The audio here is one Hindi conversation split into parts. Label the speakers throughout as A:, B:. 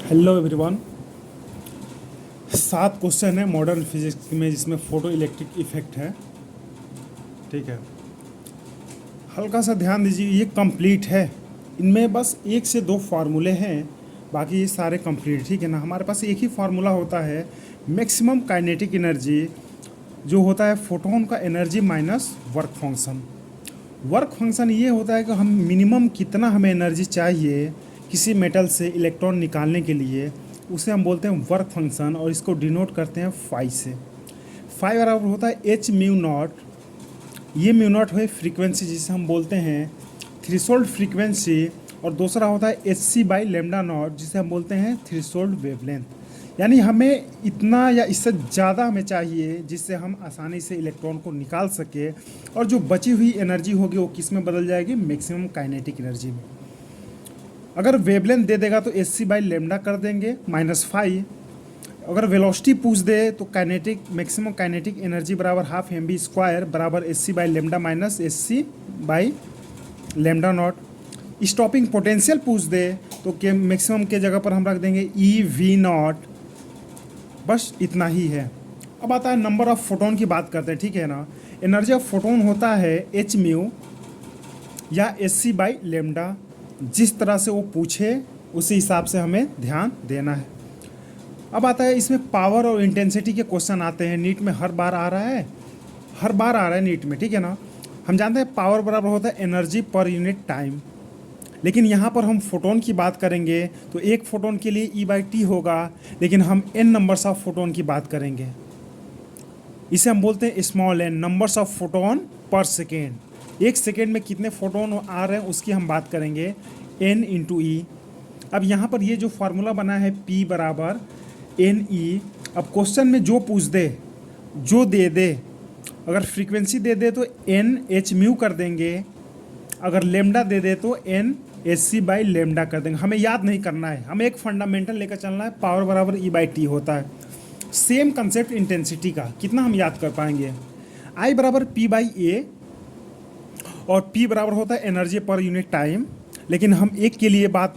A: Hello everyone. 7 क्वेश्चन है मॉडर्न फिजिक्स में जिसमें फोटो इलेक्ट्रिक इफेक्ट है। ठीक है, हल्का सा ध्यान दीजिए, ये कंप्लीट है। इनमें बस 1 से 2 फार्मूले हैं, बाकी ये सारे कंप्लीट। ठीक है ना, हमारे पास एक ही फार्मूला होता है, मैक्सिमम काइनेटिक एनर्जी जो होता है फोटोन का energy minus work function. Work function ये होता है कि हम मिनिमम कितना हमें एनर्जी चाहिए किसी मेटल से इलेक्ट्रॉन निकालने के लिए, उसे हम बोलते हैं वर्क फंक्शन, और इसको डिनोट करते हैं फाई से। फाई बराबर होता है एच म्यू नॉट। ये म्यू नॉट है फ्रीक्वेंसी जिसे हम बोलते हैं थ्रेशोल्ड फ्रीक्वेंसी, और दूसरा होता है H C by lambda naught जिसे हम बोलते हैं थ्रेशोल्ड वेवलेंथ। यानी हमें इतना या इससे ज़्यादा हमें चाहिए जिससे हम आसानी से इलेक्ट्रॉन को निकाल सके, और जो बची हुई एनर्जी होगी वो किस में बदल जाएगी, मैक्सिमम काइनेटिक एनर्जी में। अगर वेवलेंथ दे देगा तो एच सी बाई लेमडा कर देंगे माइनस फाइव। अगर वेलोसिटी पूछ दे तो काइनेटिक मैक्सिमम काइनेटिक एनर्जी बराबर हाफ एम बी स्क्वायर बराबर H C by lambda minus H C by lambda naught. Stopping potential पूछ दे तो के मैक्सिमम के जगह पर हम रख देंगे ई वी नॉट। बस इतना ही है। अब आता है नंबर ऑफ फोटोन की बात करते हैं। ठीक है ना, एनर्जी ऑफ फोटोन होता है एच म्यू या एच सी बाई लेमडा। जिस तरह से वो पूछे उसी हिसाब से हमें ध्यान देना है। अब आता है इसमें पावर और इंटेंसिटी के क्वेश्चन आते हैं, नीट में हर बार आ रहा है, हर बार आ रहा है नीट में। ठीक है ना, हम जानते हैं पावर बराबर होता है एनर्जी पर यूनिट टाइम, लेकिन यहाँ पर हम फोटोन की बात करेंगे तो एक फोटोन के लिए ई बाई टी होगा, लेकिन हम एन नंबर्स ऑफ फोटोन की बात करेंगे। इसे हम बोलते हैं small N, numbers of photon per second. एक सेकेंड में कितने फोटोन आ रहे हैं उसकी हम बात करेंगे, एन इंटू ई। अब यहाँ पर ये जो फार्मूला बना है P बराबर एन ई। अब क्वेश्चन में जो पूछ दे, जो दे दे, अगर फ्रीक्वेंसी दे दे तो एन एच म्यू कर देंगे, अगर लेमडा दे दे तो N H C by lambda कर देंगे। हमें याद नहीं करना है, हमें एक फंडामेंटल लेकर चलना है, पावर बराबर ई बाई टी होता है। सेम कंसेप्ट इंटेंसिटी का कितना हम याद कर पाएंगे, आई बराबर पी बाई ए, और पी बराबर होता है एनर्जी पर यूनिट टाइम। लेकिन हम एक के लिए बात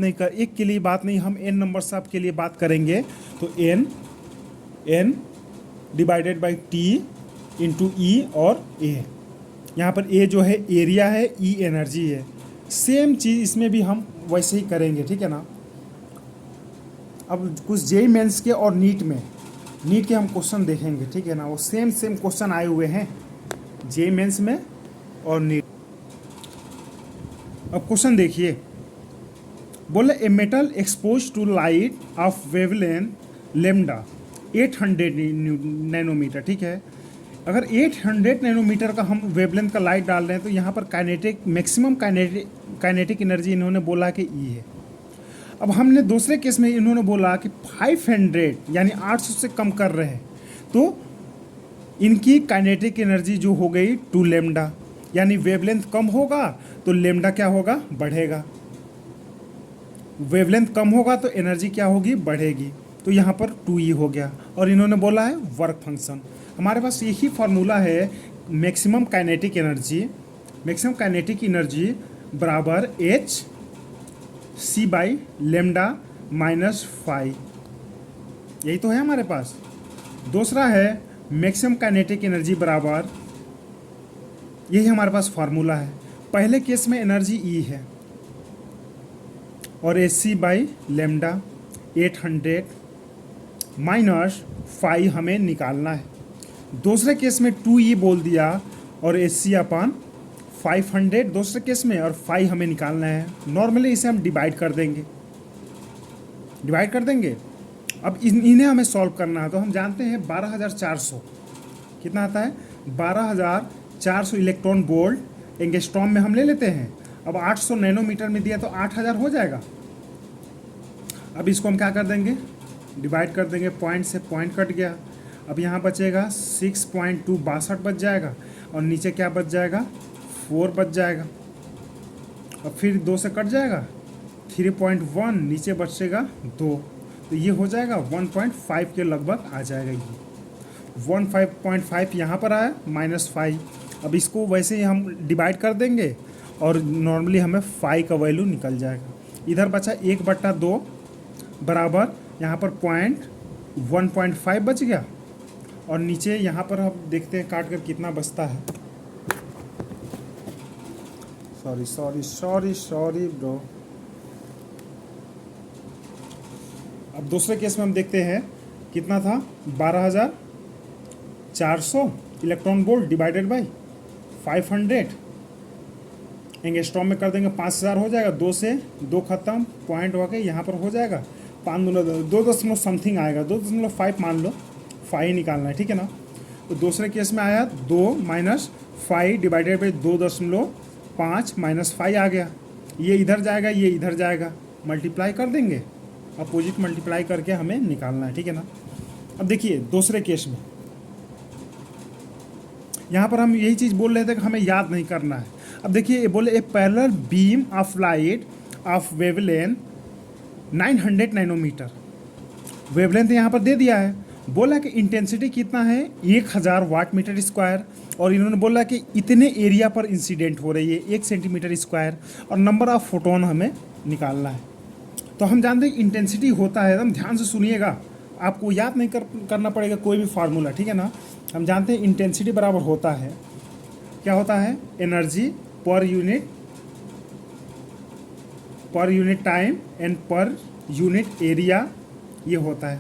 A: नहीं, हम एन नंबर सब के लिए बात करेंगे। तो N divided by T into E और ए। यहाँ पर ए जो है एरिया है, ई एनर्जी है। सेम चीज़ इसमें भी हम वैसे ही करेंगे। ठीक है ना, अब कुछ जेई मेंस के और नीट के हम क्वेश्चन देखेंगे। ठीक है ना, वो सेम क्वेश्चन आए हुए हैं जेई मेंस में और नीट। अब क्वेश्चन देखिए, बोले a metal expose to light of wavelength lambda 800 nanometre. ठीक है, अगर 800 नैनोमीटर का हम वेवलेंथ का लाइट डाल रहे हैं तो यहाँ पर मैक्सिमम काइनेटिक एनर्जी इन्होंने बोला कि ई है। अब हमने दूसरे केस में इन्होंने बोला कि 500 यानी 800 से कम कर रहे हैं, तो इनकी काइनेटिक एनर्जी जो हो गई 2 लेमडा, यानी वेवलेंथ कम होगा तो लेमडा क्या होगा, बढ़ेगा। वेवलेंथ कम होगा तो एनर्जी क्या होगी, बढ़ेगी। तो यहाँ पर 2E हो गया, और इन्होंने बोला है वर्क फंक्शन। हमारे पास यही फार्मूला है, मैक्सिमम काइनेटिक एनर्जी बराबर H C by lambda minus five. यही तो है हमारे पास। दूसरा है मैक्सिमम काइनेटिक एनर्जी बराबर, यही हमारे पास फार्मूला है। पहले केस में एनर्जी ई है और H C by lambda 800 minus 5 हमें निकालना है। दूसरे केस में 2E बोल दिया और एच सी अपन 500 दूसरे केस में, और 5 हमें निकालना है। नॉर्मली इसे हम डिवाइड कर देंगे। अब इन्हें हमें सॉल्व करना है, तो हम जानते हैं 12400 कितना आता है, 12400 इलेक्ट्रॉन वोल्ट एंगस्ट्रॉम में हम ले लेते हैं। अब 800 नैनोमीटर में दिया तो 8000 हो जाएगा। अब इसको हम क्या कर देंगे, डिवाइड कर देंगे, पॉइंट से पॉइंट कट गया। अब यहाँ बचेगा 6.262 बच जाएगा, और नीचे क्या बच जाएगा, 4 बच जाएगा। अब फिर 2 से कट जाएगा, 3.1 नीचे बचेगा 2, तो ये हो जाएगा 1.5 के लगभग आ जाएगा। ये 1.5 यहाँ पर आया माइनस 5। अब इसको वैसे ही हम डिवाइड कर देंगे और नॉर्मली हमें 5 का वैल्यू निकल जाएगा। इधर बचा 1/2 बराबर यहाँ पर 1.5 बच गया, और नीचे यहाँ पर हम देखते हैं काट कर कितना बचता है। Sorry bro. अब दूसरे केस में हम देखते हैं कितना था, 12,400 electron volt divided by 500 angstrom में कर देंगे 5,000 हो जाएगा। 2 से 2 खत्म, पॉइंट होके यहाँ पर हो जाएगा 2 दशमलव समथिंग आएगा, 2.5 मान लो, 5 निकालना है, ठीक है ना। तो दूसरे केस में आया 2 माइनस 5 डिवाइडेड बाई 2.5 माइनस 5 आ गया। ये इधर जाएगा, ये इधर जाएगा, मल्टीप्लाई कर देंगे, अपोजिट मल्टीप्लाई करके हमें निकालना है, ठीक है ना। अब देखिए दूसरे केस में यहाँ पर हम यही चीज़ बोल रहे थे कि हमें याद नहीं करना है। अब देखिए ये बोले a parallel beam of light of wavelength 900 nanometre, wavelength यहाँ पर दे दिया है। बोला कि इंटेंसिटी कितना है 1000 वाट मीटर स्क्वायर, और इन्होंने बोला कि इतने एरिया पर इंसिडेंट हो रही है 1 सेंटीमीटर स्क्वायर, और नंबर ऑफ फोटोन हमें निकालना है। तो हम जानते हैं इंटेंसिटी होता है, एकदम ध्यान से सुनिएगा, आपको याद नहीं करना पड़ेगा कोई भी फार्मूला, ठीक है ना। हम जानते हैं इंटेंसिटी बराबर होता है, क्या होता है, energy per unit time and per unit area, ये होता है।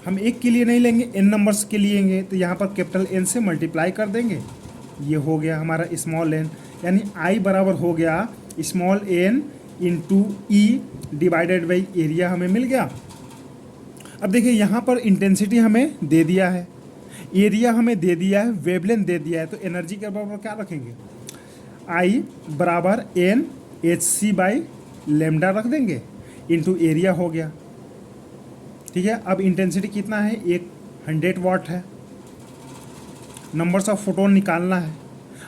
A: हम एक के लिए नहीं लेंगे, n नंबर्स के लिए लेंगे, तो यहाँ पर कैपिटल N से मल्टीप्लाई कर देंगे, ये हो गया हमारा स्मॉल n, यानी I बराबर हो गया small n into E divided by area, हमें मिल गया। अब देखिए यहाँ पर इंटेंसिटी हमें दे दिया है, एरिया हमें दे दिया है, वेवलेंथ दे दिया है, तो एनर्जी के बराबर क्या रखेंगे, I बराबर n hc बाई लेमडा रख देंगे, इंटू एरिया हो गया, ठीक है। अब इंटेंसिटी कितना है, 100 वाट है, नंबर्स ऑफ फोटोन निकालना है।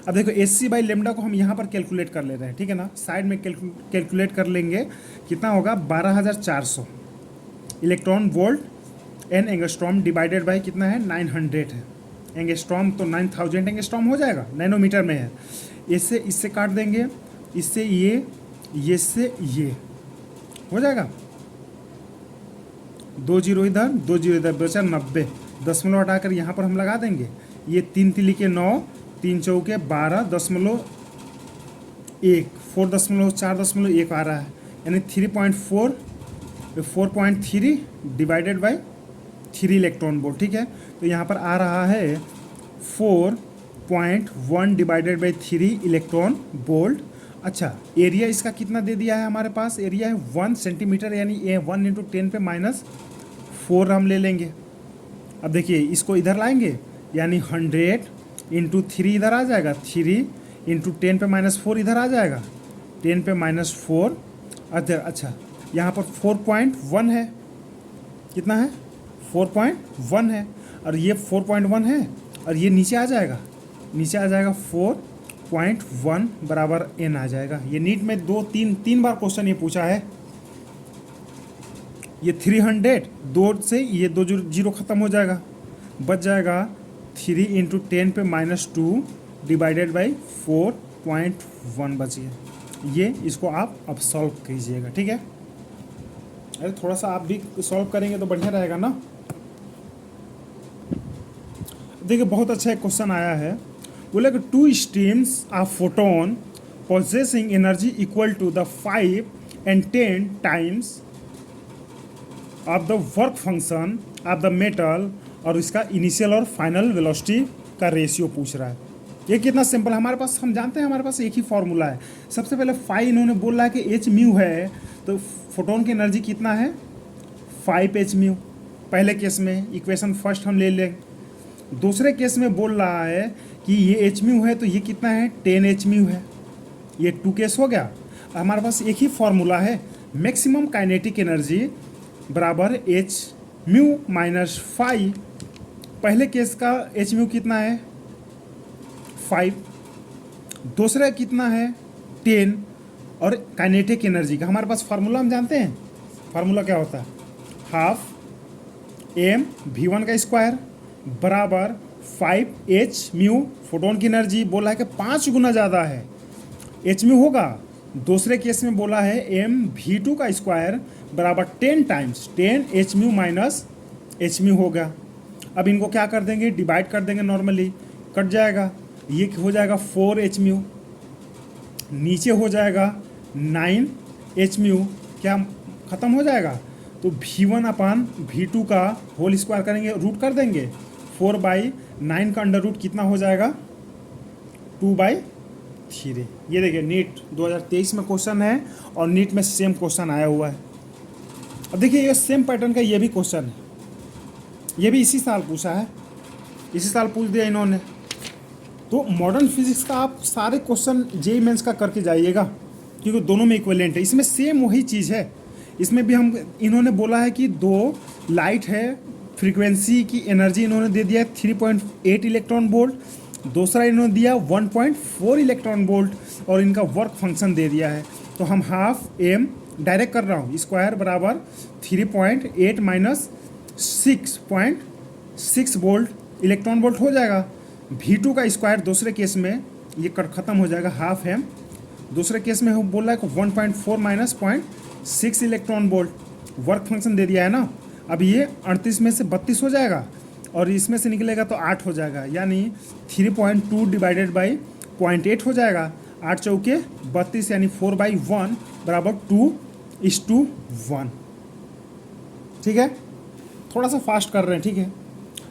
A: अब देखो hc बाई लेमडा को हम यहाँ पर कैलकुलेट कर ले रहे हैं, ठीक है ना, साइड में कैलकुलेट कर लेंगे, कितना होगा 12,400 electron volt N angstrom divided by कितना है 900 है, एंगस्ट्रॉम तो 9000 एंगस्ट्रॉम हो जाएगा, नैनोमीटर में है। इससे काट देंगे, इससे ये से ये हो जाएगा, 2 जीरो इधर 2 जीरो इधर, बचा 90, दशमलव हटाकर यहाँ पर हम लगा देंगे, ये 3 तिली के 9, 3 चौके 12.1, 4.4.1 आ रहा है, यानी 4.3 डिवाइडेड बाई 3 इलेक्ट्रॉन वोल्ट, ठीक है। तो यहाँ पर आ रहा है 4.1 डिवाइडेड बाई 3 इलेक्ट्रॉन वोल्ट। अच्छा, एरिया इसका कितना दे दिया है हमारे पास, एरिया है 1 सेंटीमीटर, यानी 1 इंटू 10 पे -4 हम ले लेंगे। अब देखिए इसको इधर लाएंगे, यानी 100 इंटू 3 इधर आ जाएगा, 3 इंटू 10 पे -4 इधर आ जाएगा, 10 पे -4 अदर। अच्छा, यहाँ पर 4.1 है, कितना है 4.1 है, और ये 4.1 है, और ये नीचे आ जाएगा 4.1 बराबर n आ जाएगा। ये नीट में 2-3 बार क्वेश्चन ये पूछा है। ये 300, 2 से ये 2 जीरो खत्म हो जाएगा, बच जाएगा 3 इंटू 10 पे -2 डिवाइडेड बाई 4.1 बच गया। ये इसको आप अब सॉल्व कीजिएगा, ठीक है। अरे थोड़ा सा आप भी सॉल्व करेंगे तो बढ़िया रहेगा ना। देखिए बहुत अच्छा एक क्वेश्चन आया है, बोला कि 2 streams of photon possessing energy equal to the 5 and 10 times of the work function of the metal, और इसका इनिशियल और फाइनल वेलोसिटी का रेशियो पूछ रहा है। ये कितना सिंपल, हमारे पास हम जानते हैं हमारे पास एक ही फॉर्मूला है। सबसे पहले फाई इन्होंने बोला है कि एच म्यू है, तो फोटोन की एनर्जी कितना है 5 एच म्यू, पहले केस में इक्वेशन फर्स्ट हम ले लें। दूसरे केस में बोल रहा है कि ये एच म्यू है, तो ये कितना है 10 एच म्यू है, ये 2 केस हो गया। हमारे पास एक ही फॉर्मूला है, मैक्सिमम काइनेटिक एनर्जी बराबर एच म्यू माइनस 5। पहले केस का एच म्यू कितना है 5, दूसरा कितना है 10, और काइनेटिक एनर्जी का हमारे पास फार्मूला हम जानते हैं, फार्मूला क्या होता है, हाफ m v1 का स्क्वायर बराबर 5 एच म्यू। फोटोन की एनर्जी बोला है कि 5 गुना ज़्यादा है, एच म्यू होगा दूसरे केस में बोला है एम वी टू का स्क्वायर बराबर 10 times 10 H mu minus H mu होगा। अब इनको क्या कर देंगे, डिवाइड कर देंगे, नॉर्मली कट जाएगा, ये हो जाएगा 4 एच म्यू, नीचे हो जाएगा 9 एच म्यू, क्या ख़त्म हो जाएगा। तो v1 अपान v2 का होल स्क्वायर करेंगे, रूट कर देंगे, 4/9 का अंडर रूट कितना हो जाएगा, 2/3। ये देखिए नीट 2023 में क्वेश्चन है और नीट में सेम क्वेश्चन आया हुआ है। अब देखिए ये सेम पैटर्न का ये भी क्वेश्चन है, ये भी इसी साल पूछा है, इसी साल पूछ दिया इन्होंने। तो मॉडर्न फिजिक्स का आप सारे क्वेश्चन जेईई मेंस का करके जाइएगा, क्योंकि दोनों में इक्विवेलेंट है। इसमें सेम वही चीज़ है, इसमें भी हम इन्होंने बोला है कि दो लाइट है, फ्रीक्वेंसी की एनर्जी इन्होंने दे दिया है 3.8 इलेक्ट्रॉन वोल्ट, दूसरा इन्होंने दिया 1.4 इलेक्ट्रॉन वोल्ट और इनका वर्क फंक्शन दे दिया है। तो हम हाफ एम डायरेक्ट कर रहा हूँ, स्क्वायर बराबर 3.8 माइनस 6.6 वोल्ट इलेक्ट्रॉन वोल्ट हो जाएगा। v2 का स्क्वायर दूसरे केस में ये कर ख़त्म हो जाएगा, हाफ एम। दूसरे केस में हम बोल रहा है कि 1.4 minus 0.6 electron volt, work function दे दिया है ना। अब ये 38 में से 32 हो जाएगा और इसमें से निकलेगा तो 8 हो जाएगा, यानी 3.2 डिवाइडेड बाई 0.8 हो जाएगा। 8 चौके 32 यानी 4/1 बराबर 2:1। ठीक है, थोड़ा सा फास्ट कर रहे हैं, ठीक है।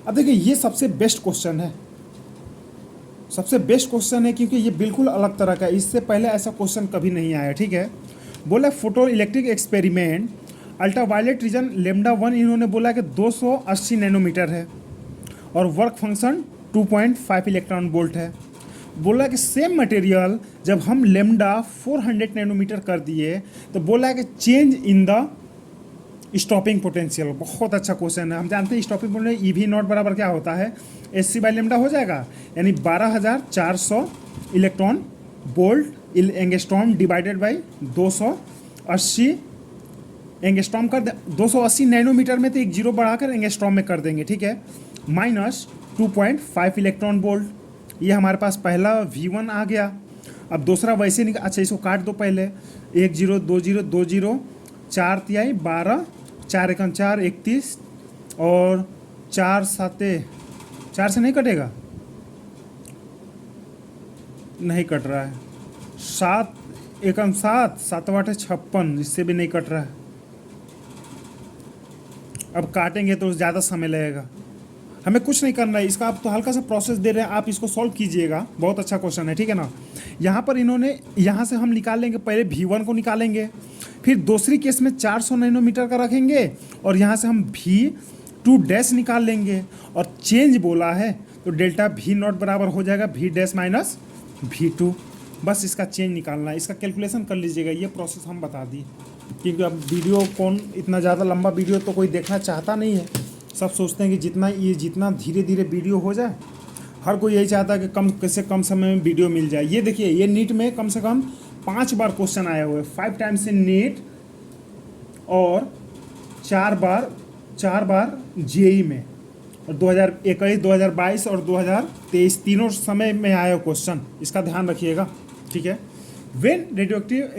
A: अब देखिए ये सबसे बेस्ट क्वेश्चन है, सबसे बेस्ट क्वेश्चन है क्योंकि ये बिल्कुल अलग तरह का है, इससे पहले ऐसा क्वेश्चन कभी नहीं आया। ठीक है, बोला photo electric experiment ultraviolet region λ1 इन्होंने बोला कि 280 नैनोमीटर है और वर्क फंक्शन 2.5 इलेक्ट्रॉन वोल्ट है। बोला कि सेम मटेरियल जब हम लेमडा 400 नैनोमीटर कर दिए तो बोला कि change in the stopping potential. बहुत अच्छा क्वेश्चन है, हम जानते हैं स्टॉपिंग पोटेंशियल EV नॉट बराबर क्या होता है, SC/λ हो जाएगा, यानी 12,400 electron volt angstrom divided by 280 angstrom कर दे, 280 नैनोमीटर में तो एक जीरो बढ़ाकर एंगस्ट्रॉम में कर देंगे, ठीक है, माइनस 2.5 इलेक्ट्रॉन वोल्ट। ये हमारे पास पहला V1 आ गया। अब दूसरा वैसे नहीं, अच्छा इसको काट दो पहले, 1 0 2 0 2 0 4 तिहाई 12 4 एकम 4 31 और 4 7 4 से नहीं कटेगा, नहीं कट रहा है, 7 एकम 7 7 8 56, इससे भी नहीं कट रहा है। अब काटेंगे तो ज़्यादा समय लगेगा, हमें कुछ नहीं करना है, इसका आप तो हल्का सा प्रोसेस दे रहे हैं, आप इसको सॉल्व कीजिएगा, बहुत अच्छा क्वेश्चन है, ठीक है ना। यहाँ पर इन्होंने, यहाँ से हम निकाल लेंगे, पहले V1 को निकालेंगे, फिर दूसरी केस में 400 नैनोमीटर का रखेंगे और यहाँ से हम V2 डैश निकाल लेंगे और चेंज बोला है तो डेल्टा V नॉट बराबर हो जाएगा V डैश माइनस V2। बस इसका चेंज निकालना है, इसका कैलकुलेशन कर लीजिएगा, ये प्रोसेस हम बता दिए, क्योंकि अब वीडियो कौन इतना ज़्यादा लंबा वीडियो तो कोई देखना चाहता नहीं है, सब सोचते हैं कि जितना धीरे धीरे वीडियो हो जाए, हर कोई यही चाहता है कि कम से कम समय में वीडियो मिल जाए। ये देखिए ये नीट में कम से कम 5 बार क्वेश्चन आया हुआ है, 5 टाइम्स इन नीट और 4 बार जेई में, और 2021 2022 और 2023 तीनों समय में आया क्वेश्चन, इसका ध्यान रखिएगा, ठीक है। When radioactive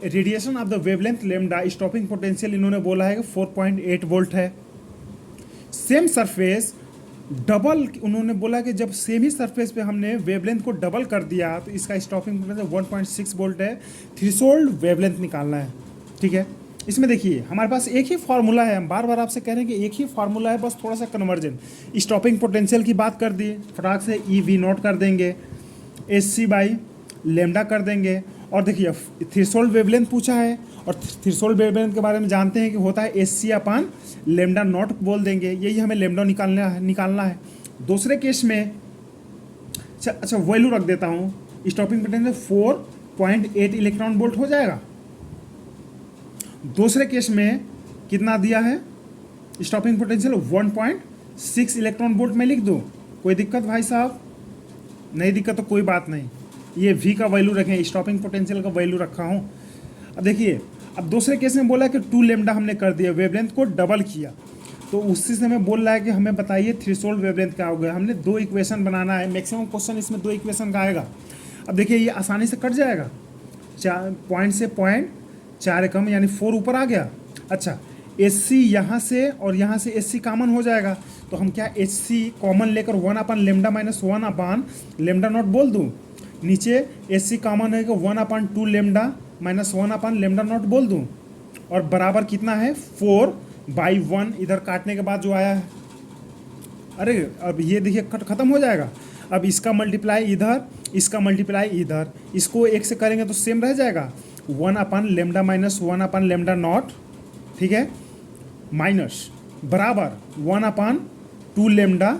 A: radiation of the wavelength lambda stopping potential इन्होंने बोला है कि 4.8 वोल्ट है। सेम सरफेस डबल, उन्होंने बोला कि जब सेम ही सरफेस पे हमने वेवलेंथ को डबल कर दिया तो इसका स्टॉपिंग पोटेंशियल 1.6 वोल्ट है। थ्रेशोल्ड वेवलेंथ निकालना है, ठीक है। इसमें देखिए हमारे पास एक ही फार्मूला है, हम बार बार आपसे कह रहे हैं कि एक ही फार्मूला है, बस थोड़ा सा कन्वर्जन। स्टॉपिंग पोटेंशियल की बात कर दी, फटाक से EV नॉट कर देंगे, SC/λ कर देंगे, और देखिए थ्रेशोल्ड वेवलेंथ पूछा है और थ्रेशोल्ड वेवलेंथ के बारे में जानते हैं कि होता है SC/λ नॉट बोल देंगे, यही हमें लैम्डा निकालना है। दूसरे केस में अच्छा वैल्यू रख देता हूँ, स्टॉपिंग पोटेंशियल 4.8 इलेक्ट्रॉन वोल्ट हो जाएगा। दूसरे केस में कितना दिया है स्टॉपिंग पोटेंशियल 1.6 इलेक्ट्रॉन वोल्ट में लिख दूँ, कोई दिक्कत भाई साहब? नहीं दिक्कत तो कोई बात नहीं, ये V का वैल्यू रखें, स्टॉपिंग पोटेंशियल का वैल्यू रखा हूँ। अब देखिए अब दूसरे केस में बोला कि 2 लैम्डा हमने कर दिया, वेवलेंथ को डबल किया, तो उसी से हमें बोल रहा है कि हमें बताइए थ्रेशोल्ड वेवलेंथ क्या हो गया। हमने 2 इक्वेशन बनाना है, मैक्सिमम क्वेश्चन इसमें 2 इक्वेशन का आएगा। अब देखिए ये आसानी से कट जाएगा, पॉइंट से पॉइंट 4 एकम यानी 4 ऊपर आ गया। अच्छा, एच सी यहाँ से और यहाँ से एच सी कॉमन हो जाएगा, तो हम क्या एच सी कॉमन लेकर 1/λ माइनस 1/λ नॉट बोल दूँ। नीचे एच सी कॉमन है कि 1/2λ माइनस 1/λ नॉट बोल दूँ। और बराबर कितना है 4/1 इधर काटने के बाद जो आया है। अरे अब ये देखिए ख़त्म हो जाएगा। अब इसका मल्टीप्लाई इधर, इसका मल्टीप्लाई इधर, इसको 1 से करेंगे तो सेम रह जाएगा 1/λ माइनस 1/λ नॉट, ठीक है, माइनस बराबर 1/2λ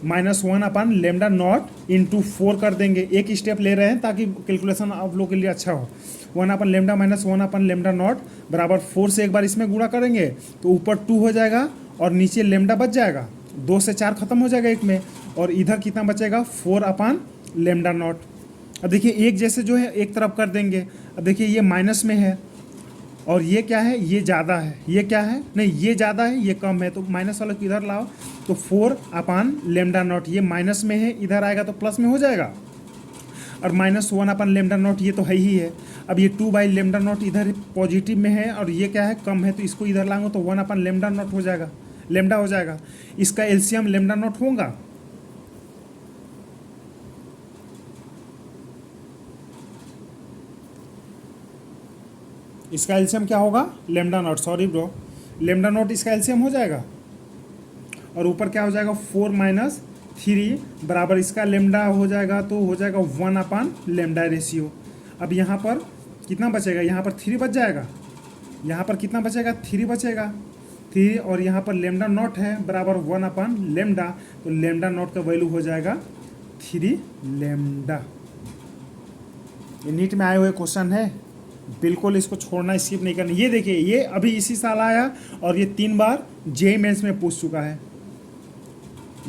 A: माइनस 1/λ नॉट इंटू 4 कर देंगे। एक स्टेप ले रहे हैं ताकि कैलकुलेशन आप लोग के लिए अच्छा हो। 1/λ माइनस 1/λ नॉट बराबर 4 से एक बार इसमें गुणा करेंगे तो ऊपर 2 हो जाएगा और नीचे लेमडा बच जाएगा। 2 से 4 खत्म हो जाएगा एक में, और इधर कितना बचेगा 4/λ नॉट। अब देखिए एक जैसे जो है एक तरफ कर देंगे। अब देखिए ये माइनस में है और ये क्या है, ये ज़्यादा है, ये क्या है, नहीं ये ज़्यादा है ये कम है, तो माइनस वाला इधर लाओ तो 4/λ नॉट ये माइनस में है, इधर आएगा तो प्लस में हो जाएगा। और माइनस 1/λ नॉट ये तो है ही है। अब ये 2/λ नॉट इधर पॉजिटिव में है और ये क्या है कम है, तो इसको इधर लाऊंगा तो 1/λ नॉट हो जाएगा, लेमडा हो जाएगा। इसका एलसीएम लेमडा नॉट होगा। इसका एलसीएम क्या होगा lambda naught, sorry bro, lambda naught इसका एलसीएम हो जाएगा। और ऊपर क्या हो जाएगा 4 - 3 बराबर इसका लेमडा हो जाएगा तो हो जाएगा 1/λ रेशियो। अब यहाँ पर कितना बचेगा, यहाँ पर 3 बच जाएगा, यहाँ पर कितना बचेगा 3 बचेगा, 3 और यहाँ पर लेमडा नॉट है बराबर 1/λ, तो लेमडा नॉट का वैल्यू हो जाएगा 3λ। ये नीट में आए हुए क्वेश्चन है, बिल्कुल इसको छोड़ना स्किप नहीं करना। ये देखिए ये अभी इसी साल आया और ये 3 बार जेईई मेंस में पूछ चुका है।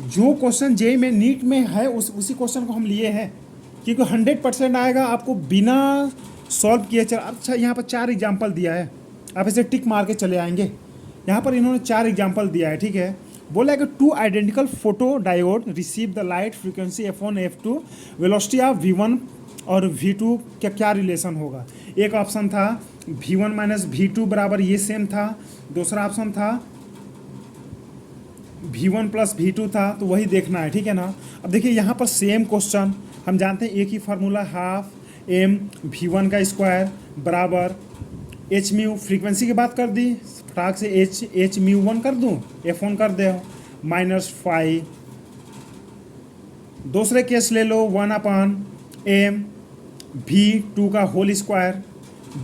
A: जो क्वेश्चन जेईई में नीट में है उसी क्वेश्चन को हम लिए हैं, क्योंकि 100% आएगा आपको बिना सॉल्व किए। अच्छा यहाँ पर 4 एग्जाम्पल दिया है, आप इसे टिक मार के चले आएंगे। यहाँ पर इन्होंने 4 एग्जाम्पल दिया है, ठीक है। बोला है कि 2 identical photo diode receive the light frequency F1 F2 velocity of V1 और V2 का क्या रिलेशन होगा। एक ऑप्शन था V1 माइनस V2 बराबर ये सेम था, दूसरा ऑप्शन था V1 प्लस V2 था, तो वही देखना है, ठीक है ना। अब देखिए यहाँ पर सेम क्वेश्चन, हम जानते हैं एक ही फार्मूला, हाफ m V1 का स्क्वायर बराबर h म्यू, फ्रीक्वेंसी की बात कर दी, फटाक से h म्यू1 कर दूँ, F1 कर दे -5। दूसरे केस ले लो 1/m V2 का होल स्क्वायर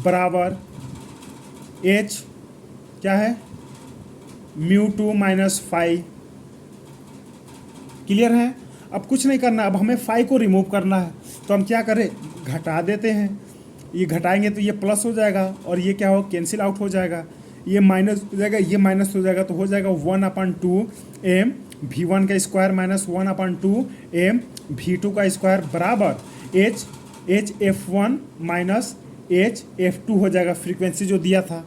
A: बराबर h क्या है μ2 -5। क्लियर है। अब कुछ नहीं करना, अब हमें 5 को रिमूव करना है, तो हम क्या करें घटा देते हैं। ये घटाएंगे तो ये प्लस हो जाएगा और ये क्या हो कैंसिल आउट हो जाएगा, ये माइनस हो जाएगा, ये माइनस हो जाएगा, तो हो जाएगा 1/2m V1 का स्क्वायर माइनस 1/2m V2 का स्क्वायर बराबर h F1 minus h F2 हो जाएगा, फ्रीक्वेंसी जो दिया था।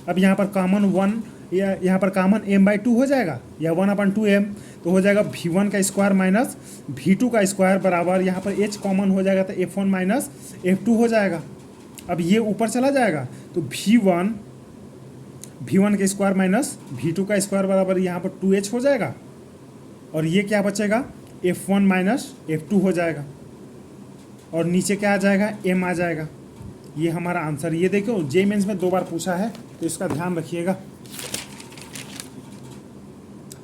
A: अब यहाँ पर कॉमन 1 या यहाँ पर कॉमन m/2 हो जाएगा या 1/2m, तो हो जाएगा V1 का स्क्वायर माइनस V2 का स्क्वायर बराबर यहाँ पर h कॉमन हो जाएगा तो F1 माइनस F2 हो जाएगा। अब ये ऊपर चला जाएगा तो V1 का स्क्वायर माइनस V2 का स्क्वायर बराबर यहाँ पर 2h हो जाएगा और ये क्या बचेगा F1 माइनस F2 हो जाएगा और नीचे क्या आ जाएगा m आ जाएगा। ये हमारा आंसर। ये देखो जेईई मेंस में 2 बार पूछा है तो इसका ध्यान रखिएगा।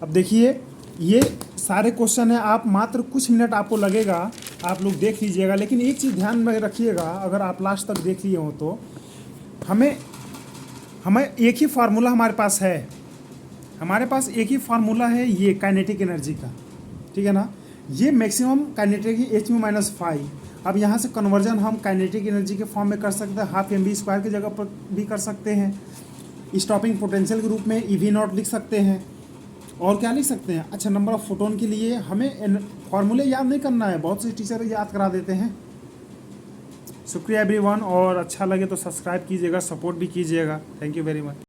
A: अब देखिए ये सारे क्वेश्चन है, आप मात्र कुछ मिनट आपको लगेगा, आप लोग देख लीजिएगा। लेकिन एक चीज़ ध्यान में रखिएगा, अगर आप लास्ट तक देख लिए हो तो हमें एक ही फार्मूला हमारे पास है, हमारे पास एक ही फार्मूला है ये काइनेटिक एनर्जी का, ठीक है ना। ये मैक्सिमम काइनेटिक h म्यू -5। अब यहाँ से कन्वर्जन हम काइनेटिक एनर्जी के फॉर्म में कर सकते हैं, हाफ mv स्क्वायर की जगह पर भी कर सकते हैं, स्टॉपिंग पोटेंशियल के रूप में EV0 लिख सकते हैं, और क्या लिख सकते हैं। अच्छा नंबर ऑफ फोटोन के लिए हमें फॉर्मूले याद नहीं करना है, बहुत से टीचर याद करा देते हैं। शुक्रिया एवरीवन, और अच्छा लगे तो सब्सक्राइब कीजिएगा, सपोर्ट भी कीजिएगा। Thank you very much.